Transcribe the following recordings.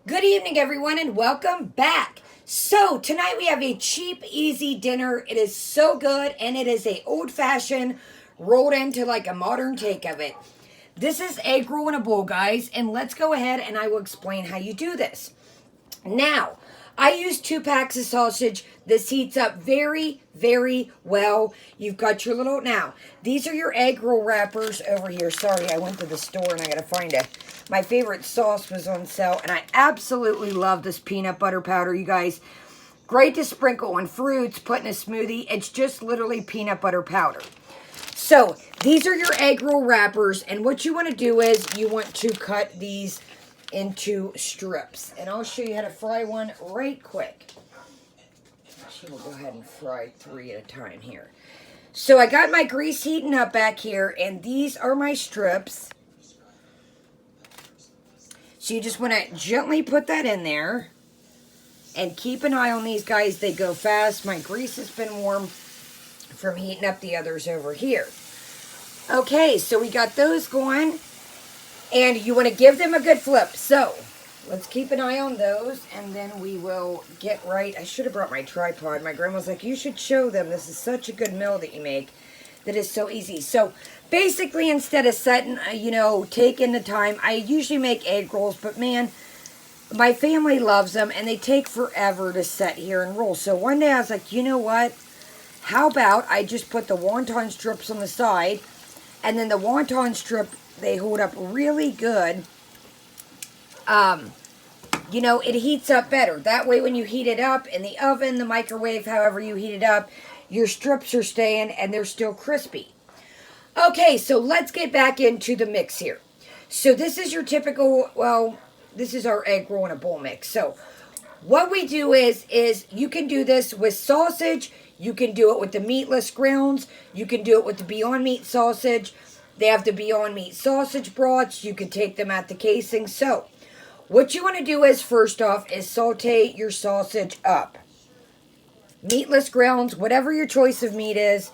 Good evening, everyone, and welcome back. So tonight we have a cheap, easy dinner. It is so good, and it is a old-fashioned rolled into like a modern take of it. This is egg roll in a bowl, guys, and let's go ahead and I will explain how you do this. Now, I use 2 packs of sausage. This heats up very, very well. You've got your little, now, these are your egg roll wrappers over here. Sorry, I went to the store and I gotta find it. My favorite sauce was on sale, and I absolutely love this peanut butter powder, you guys. Great to sprinkle on fruits, put in a smoothie. It's just literally peanut butter powder. So, these are your egg roll wrappers, and what you want to do is you want to cut these into strips. And I'll show you how to fry one right quick. Actually, we'll go ahead and fry 3 at a time here. So I got my grease heating up back here, and these are my strips. So you just want to gently put that in there. And keep an eye on these guys. They go fast. My grease has been warm from heating up the others over here. Okay, so we got those going. And you want to give them a good flip. So, let's keep an eye on those, and then we will get right. I should have brought my tripod. My grandma's like, you should show them. This is such a good meal that you make that is so easy. So, basically, instead of setting, taking the time, I usually make egg rolls, but man, my family loves them, and they take forever to set here and roll. So, one day I was like, you know what? How about I just put the wonton strips on the side, and then the wonton strip, they hold up really good. It heats up better. That way when you heat it up in the oven, the microwave, however you heat it up, your strips are staying and they're still crispy. Okay, so let's get back into the mix here. So this is your typical, this is our egg roll in a bowl mix. So what we do is you can do this with sausage. You can do it with the meatless grounds. You can do it with the Beyond Meat sausage. They have the Beyond Meat sausage broths. You can take them at the casing. So, what you want to do is, first off, is saute your sausage up. Meatless grounds, whatever your choice of meat is.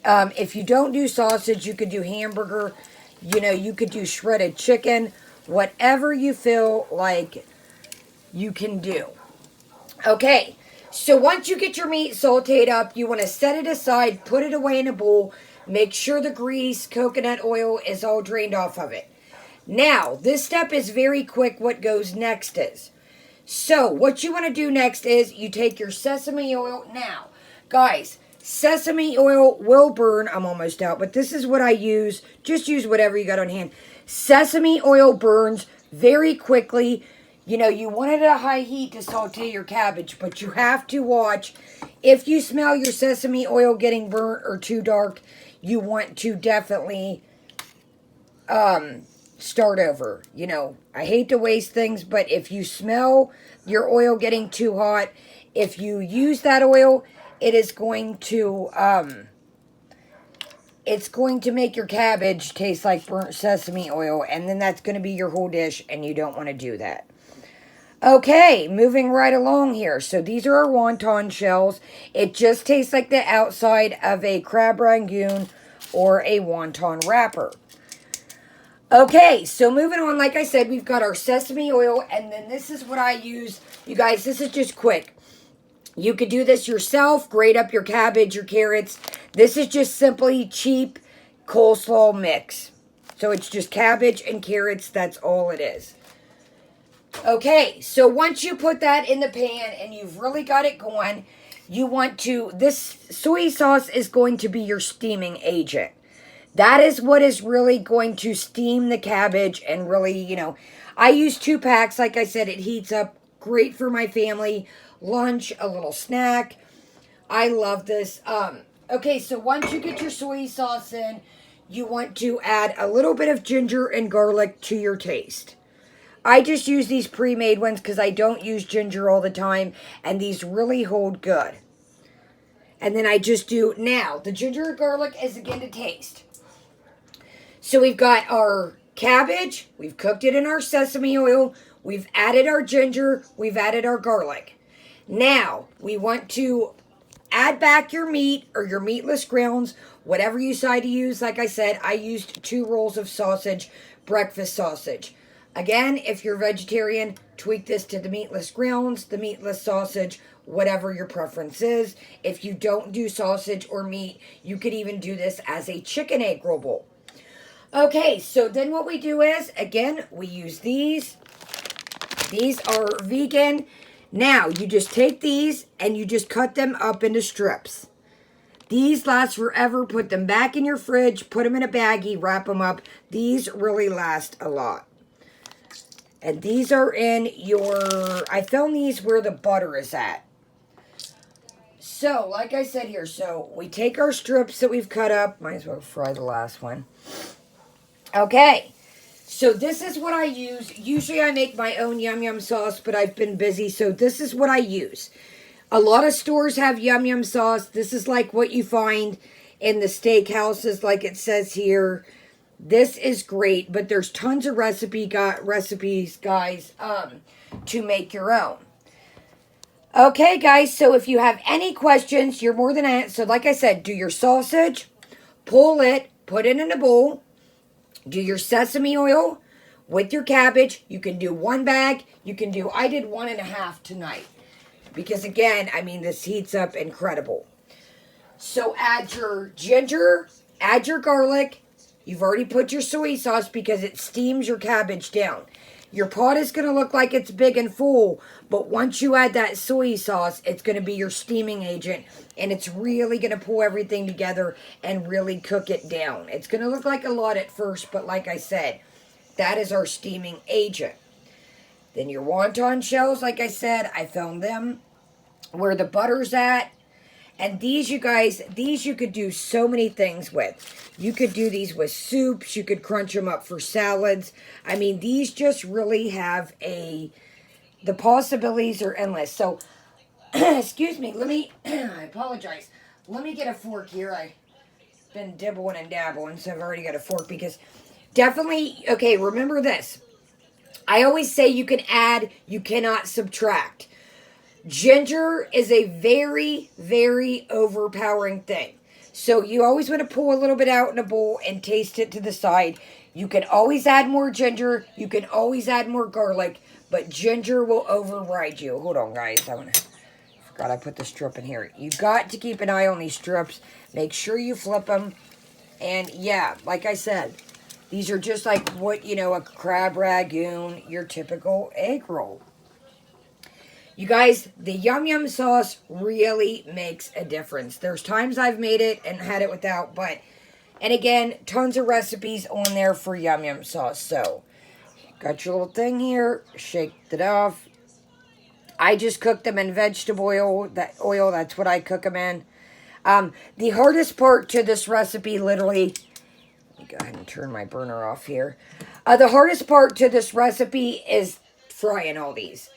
If you don't do sausage, you could do hamburger. You could do shredded chicken. Whatever you feel like you can do. Okay, so once you get your meat sauteed up, you want to set it aside, put it away in a bowl. Make sure the grease, coconut oil is all drained off of it. Now, this step is very quick. What goes next is. So, what you want to do next is you take your sesame oil. Now, guys, sesame oil will burn. I'm almost out, but this is what I use. Just use whatever you got on hand. Sesame oil burns very quickly. You want it at a high heat to saute your cabbage, but you have to watch. If you smell your sesame oil getting burnt or too dark, you want to definitely start over. I hate to waste things, but if you smell your oil getting too hot, if you use that oil, it is going to make your cabbage taste like burnt sesame oil, and then that's going to be your whole dish, and you don't want to do that. Okay, moving right along here. So these are our wonton shells. It just tastes like the outside of a crab rangoon or a wonton wrapper. Okay, so moving on, like I said, we've got our sesame oil, and then this is what I use. You guys, this is just quick. You could do this yourself, grate up your cabbage, your carrots. This is just simply cheap coleslaw mix. So it's just cabbage and carrots, that's all it is. Okay, so once you put that in the pan and you've really got it going, you want to, this soy sauce is going to be your steaming agent. That is what is really going to steam the cabbage and really, I use 2 packs. Like I said, it heats up great for my family. Lunch, a little snack. I love this. Okay, so once you get your soy sauce in, you want to add a little bit of ginger and garlic to your taste. I just use these pre-made ones because I don't use ginger all the time, and these really hold good. And then I just do, now, the ginger and garlic is again to taste. So we've got our cabbage, we've cooked it in our sesame oil, we've added our ginger, we've added our garlic. Now, we want to add back your meat or your meatless grounds, whatever you decide to use. Like I said, I used 2 rolls of sausage, breakfast sausage. Again, if you're vegetarian, tweak this to the meatless grounds, the meatless sausage, whatever your preference is. If you don't do sausage or meat, you could even do this as a chicken egg roll bowl. Okay, so then what we do is, again, we use these. These are vegan. Now, you just take these and you just cut them up into strips. These last forever. Put them back in your fridge. Put them in a baggie. Wrap them up. These really last a lot. And these are in your... I found these where the butter is at. So, like I said here, so we take our strips that we've cut up. Might as well fry the last one. Okay. So this is what I use. Usually I make my own Yum Yum sauce, but I've been busy, so this is what I use. A lot of stores have Yum Yum sauce. This is like what you find in the steakhouses, like it says here. This is great, but there's tons of recipes, guys, to make your own. Okay, guys, so if you have any questions, you're more than... So like I said, do your sausage, pull it, put it in a bowl. Do your sesame oil with your cabbage. You can do 1 bag. You can do... I did 1.5 tonight. Because, again, I mean, this heats up incredible. So, add your ginger. Add your garlic. You've already put your soy sauce because it steams your cabbage down. Your pot is going to look like it's big and full. But once you add that soy sauce, it's going to be your steaming agent. And it's really going to pull everything together and really cook it down. It's going to look like a lot at first. But like I said, that is our steaming agent. Then your wonton shells, like I said, I found them where the butter's at. And these, you guys, these you could do so many things with. You could do these with soups. You could crunch them up for salads. I mean, these just really have the possibilities are endless. So, excuse me, let me, I apologize. Let me get a fork here. I've been dibbling and dabbling, so I've already got a fork because definitely, okay, remember this. I always say you can add, you cannot subtract. Ginger is a very, very overpowering thing. So you always want to pull a little bit out in a bowl and taste it to the side. You can always add more ginger. You can always add more garlic. But ginger will override you. Hold on, guys. Forgot I put the strip in here. You got to keep an eye on these strips. Make sure you flip them. And yeah, like I said, these are just like what, you know, a crab ragoon, your typical egg roll. You guys, the Yum Yum sauce really makes a difference. There's times I've made it and had it without, but, and again, tons of recipes on there for Yum Yum sauce. So, got your little thing here, shake it off. I just cook them in vegetable oil. That's what I cook them in. The hardest part to this recipe, literally, let me go ahead and turn my burner off here. The hardest part to this recipe is frying all these.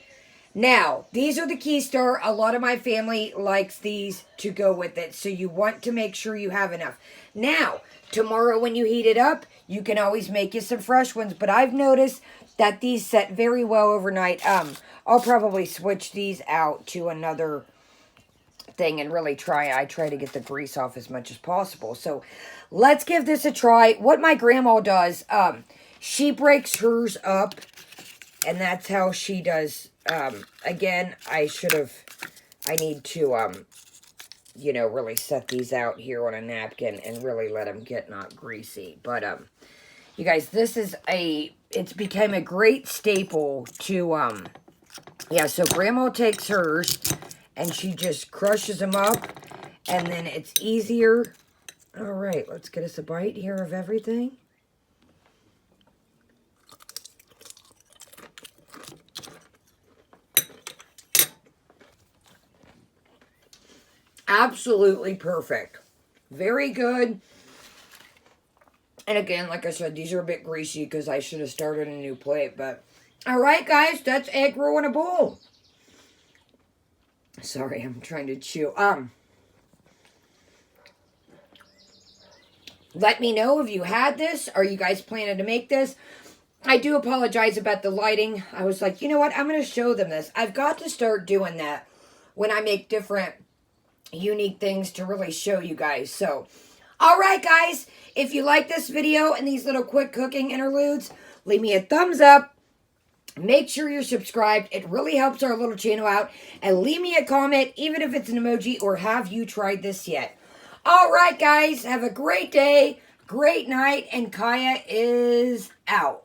Now, these are the Keystar. A lot of my family likes these to go with it. So you want to make sure you have enough. Now, tomorrow when you heat it up, you can always make you some fresh ones. But I've noticed that these set very well overnight. I'll probably switch these out to another thing and really I try to get the grease off as much as possible. So let's give this a try. What my grandma does, she breaks hers up. And that's how she does. Again, I need to, you know, really set these out here on a napkin and really let them get not greasy. But, you guys, this is it's become a great staple to, yeah, so Grandma takes hers and she just crushes them up and then it's easier. All right, let's get us a bite here of everything. Absolutely perfect. Very good. And again, like I said, these are a bit greasy because I should have started a new plate. But, all right, guys, that's egg roll in a bowl. Sorry, I'm trying to chew. Let me know if you had this. Are you guys planning to make this? I do apologize about the lighting. I was like, you know what? I'm going to show them this. I've got to start doing that when I make different unique things to really show you guys. So, all right, guys, if you like this video and these little quick cooking interludes, leave me a thumbs up, Make sure you're subscribed. It really helps our little channel out. And leave me a comment, even if it's an emoji, or have you tried this yet? All right, guys. Have a great day, great night, and Kaya is out.